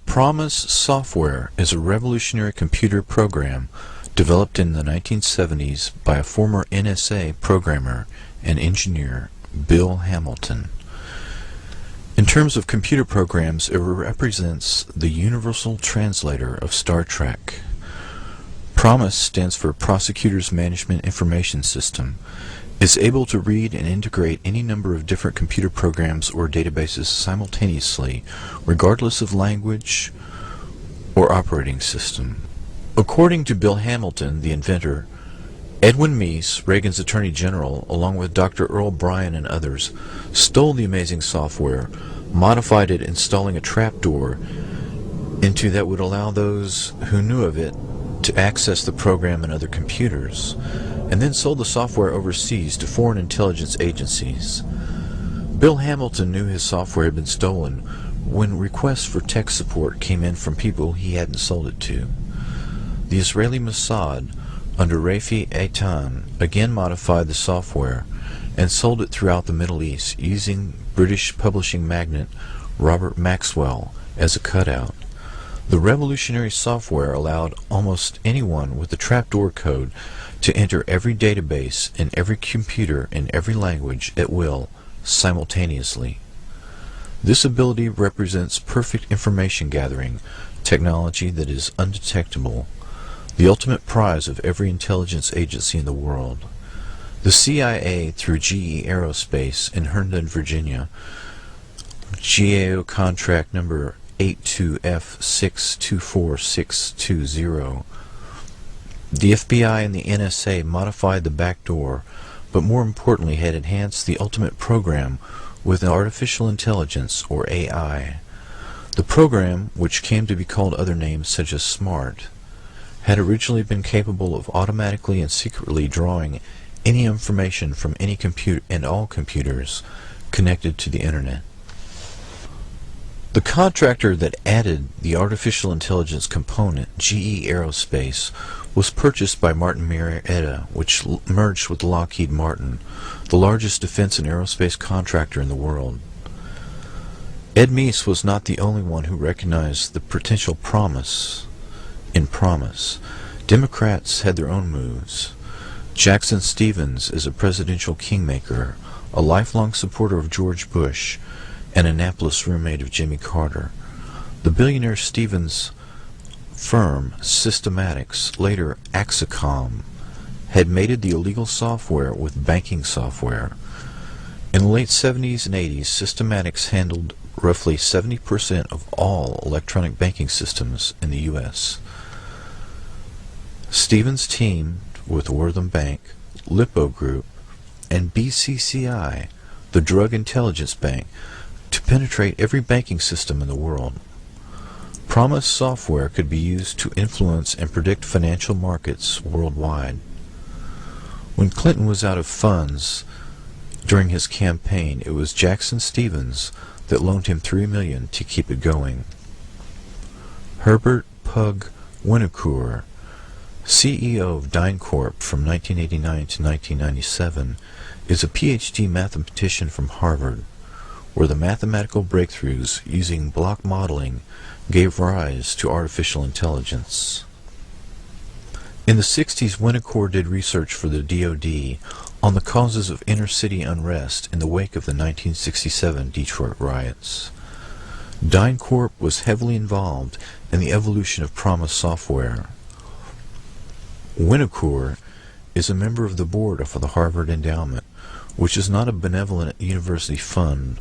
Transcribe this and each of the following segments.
PROMIS software is a revolutionary computer program developed in the 1970s by a former NSA programmer and engineer, Bill Hamilton. In terms of computer programs, it represents the universal translator of Star Trek. PROMIS stands for Prosecutors Management Information System. It's able to read and integrate any number of different computer programs or databases simultaneously, regardless of language or operating system. According to Bill Hamilton, the inventor, Edwin Meese, Reagan's Attorney General, along with Dr. Earl Bryan and others, stole the amazing software, modified it, installing a trapdoor into that would allow those who knew of it to access the program and other computers, and then sold the software overseas to foreign intelligence agencies. Bill Hamilton knew his software had been stolen when requests for tech support came in from people he hadn't sold it to. The Israeli Mossad, under Rafi Eitan, again modified the software and sold it throughout the Middle East using British publishing magnate Robert Maxwell as a cutout. The revolutionary software allowed almost anyone with the trapdoor code to enter every database in every computer in every language at will, simultaneously. This ability represents perfect information gathering, technology that is undetectable, the ultimate prize of every intelligence agency in the world. The CIA, through GE Aerospace in Herndon, Virginia, GAO contract number 82F624620. The FBI and the NSA modified the backdoor, but more importantly had enhanced the ultimate program with artificial intelligence, or AI. The program, which came to be called other names such as SMART, had originally been capable of automatically and secretly drawing any information from any computer and all computers connected to the Internet. The contractor that added the artificial intelligence component, GE Aerospace, was purchased by Martin Marietta, which merged with Lockheed Martin, the largest defense and aerospace contractor in the world. Ed Meese was not the only one who recognized the potential promise in PROMIS. Democrats had their own moves. Jackson Stephens is a presidential kingmaker, a lifelong supporter of George Bush, an Annapolis roommate of Jimmy Carter. The billionaire Stephens' firm, Systematics, later Axicom, had mated the illegal software with banking software. In the late 70s and 80s, Systematics handled roughly 70% of all electronic banking systems in the U.S. Stephens teamed with Wortham Bank, Lippo Group, and BCCI, the Drug Intelligence Bank, to penetrate every banking system in the world. PROMIS software could be used to influence and predict financial markets worldwide. When Clinton was out of funds during his campaign, it was Jackson Stephens that loaned him $3 million to keep it going. Herbert Pug Winnocour, CEO of DynCorp from 1989 to 1997, is a PhD mathematician from Harvard, where the mathematical breakthroughs using block modeling gave rise to artificial intelligence. In the 60s, Winnocour did research for the DoD on the causes of inner-city unrest in the wake of the 1967 Detroit riots. DynCorp was heavily involved in the evolution of PROMIS software. Winnocour is a member of the board of the Harvard Endowment, which is not a benevolent university fund,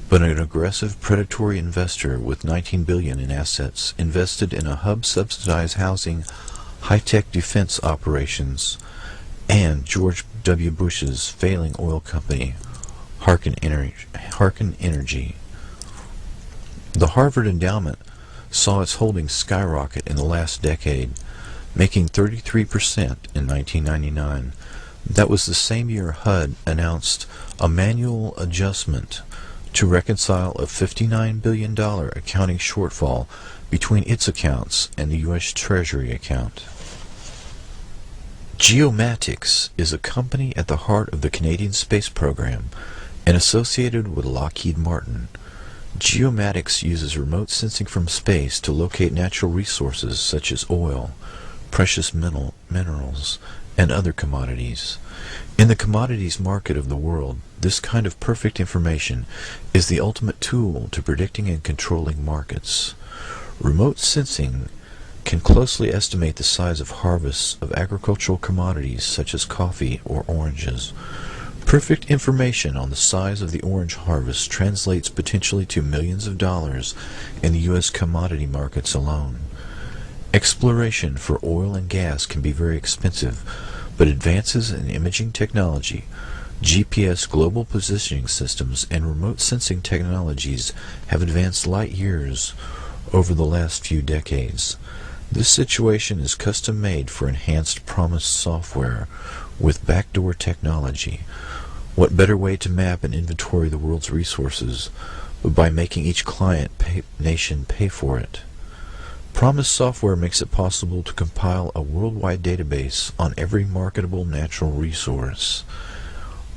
but an aggressive predatory investor with $19 billion in assets invested in a hub-subsidized housing, high-tech defense operations, and George W. Bush's failing oil company, Harken Energy. The Harvard Endowment saw its holdings skyrocket in the last decade, making 33% in 1999. That was the same year HUD announced a manual adjustment to reconcile a $59 billion accounting shortfall between its accounts and the U.S. Treasury account. Geomatics is a company at the heart of the Canadian space program and associated with Lockheed Martin. Geomatics uses remote sensing from space to locate natural resources such as oil, precious minerals, and other commodities. In the commodities market of the world, this kind of perfect information is the ultimate tool to predicting and controlling markets. Remote sensing can closely estimate the size of harvests of agricultural commodities such as coffee or oranges. Perfect information on the size of the orange harvest translates potentially to millions of dollars in the U.S. commodity markets alone. Exploration for oil and gas can be very expensive, but advances in imaging technology, GPS global positioning systems, and remote sensing technologies have advanced light years over the last few decades. This situation is custom-made for enhanced PROMIS software with backdoor technology. What better way to map and inventory the world's resources but by making each client nation pay for it? PROMIS software makes it possible to compile a worldwide database on every marketable natural resource.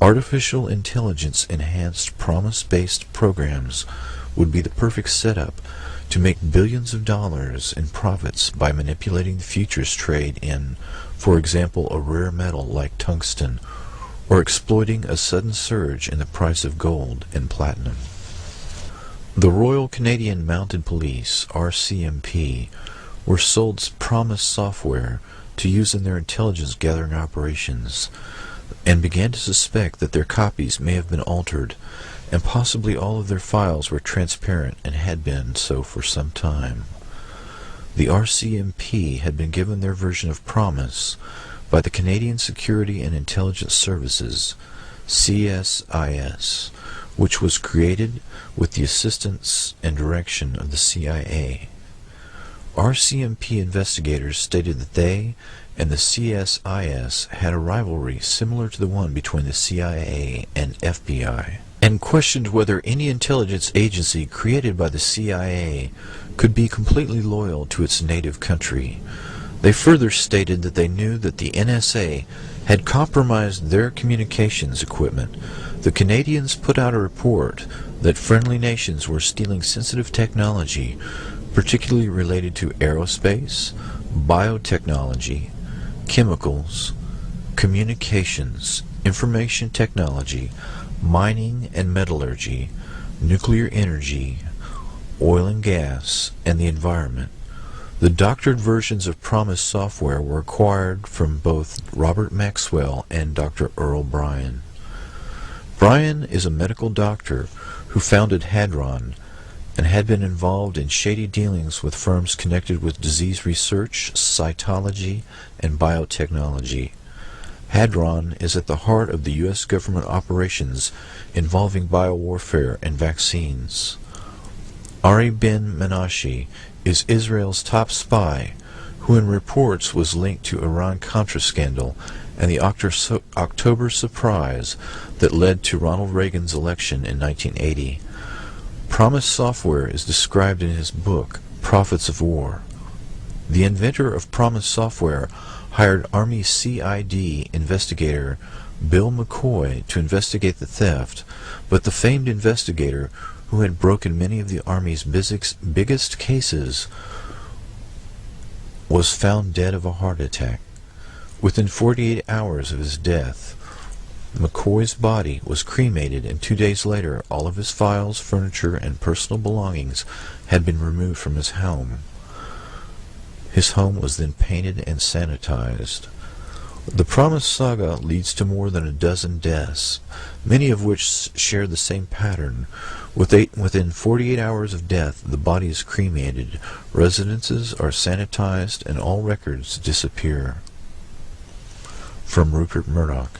Artificial intelligence enhanced PROMIS-based programs would be the perfect setup to make billions of dollars in profits by manipulating the futures trade in, for example, a rare metal like tungsten, or exploiting a sudden surge in the price of gold and platinum. The Royal Canadian Mounted Police, RCMP, were sold PROMIS software to use in their intelligence gathering operations, and began to suspect that their copies may have been altered, and possibly all of their files were transparent and had been so for some time. The RCMP had been given their version of PROMIS by the Canadian Security and Intelligence Services, CSIS, which was created with the assistance and direction of the CIA. RCMP investigators stated that they and the CSIS had a rivalry similar to the one between the CIA and FBI, and questioned whether any intelligence agency created by the CIA could be completely loyal to its native country. They further stated that they knew that the NSA had compromised their communications equipment. The Canadians put out a report that friendly nations were stealing sensitive technology, particularly related to aerospace, biotechnology, chemicals, communications, information technology, mining and metallurgy, nuclear energy, oil and gas, and the environment. The doctored versions of PROMIS software were acquired from both Robert Maxwell and Dr. Earl Bryan. Bryan is a medical doctor who founded Hadron and had been involved in shady dealings with firms connected with disease research, cytology, and biotechnology. Hadron is at the heart of the U.S. government operations involving biowarfare and vaccines. Ari Ben Menashe is Israel's top spy, who in reports was linked to Iran-Contra scandal and the October surprise that led to Ronald Reagan's election in 1980. PROMIS software is described in his book, Prophets of War. The inventor of PROMIS software hired Army CID investigator Bill McCoy to investigate the theft, but the famed investigator, who had broken many of the Army's biggest cases, was found dead of a heart attack. Within 48 hours of his death, McCoy's body was cremated, and 2 days later all of his files, furniture, and personal belongings had been removed from his home. His home was then painted and sanitized. The PROMIS saga leads to more than a dozen deaths, many of which share the same pattern. Within 48 hours of death, the body is cremated, residences are sanitized, and all records disappear. From Rupert Murdoch.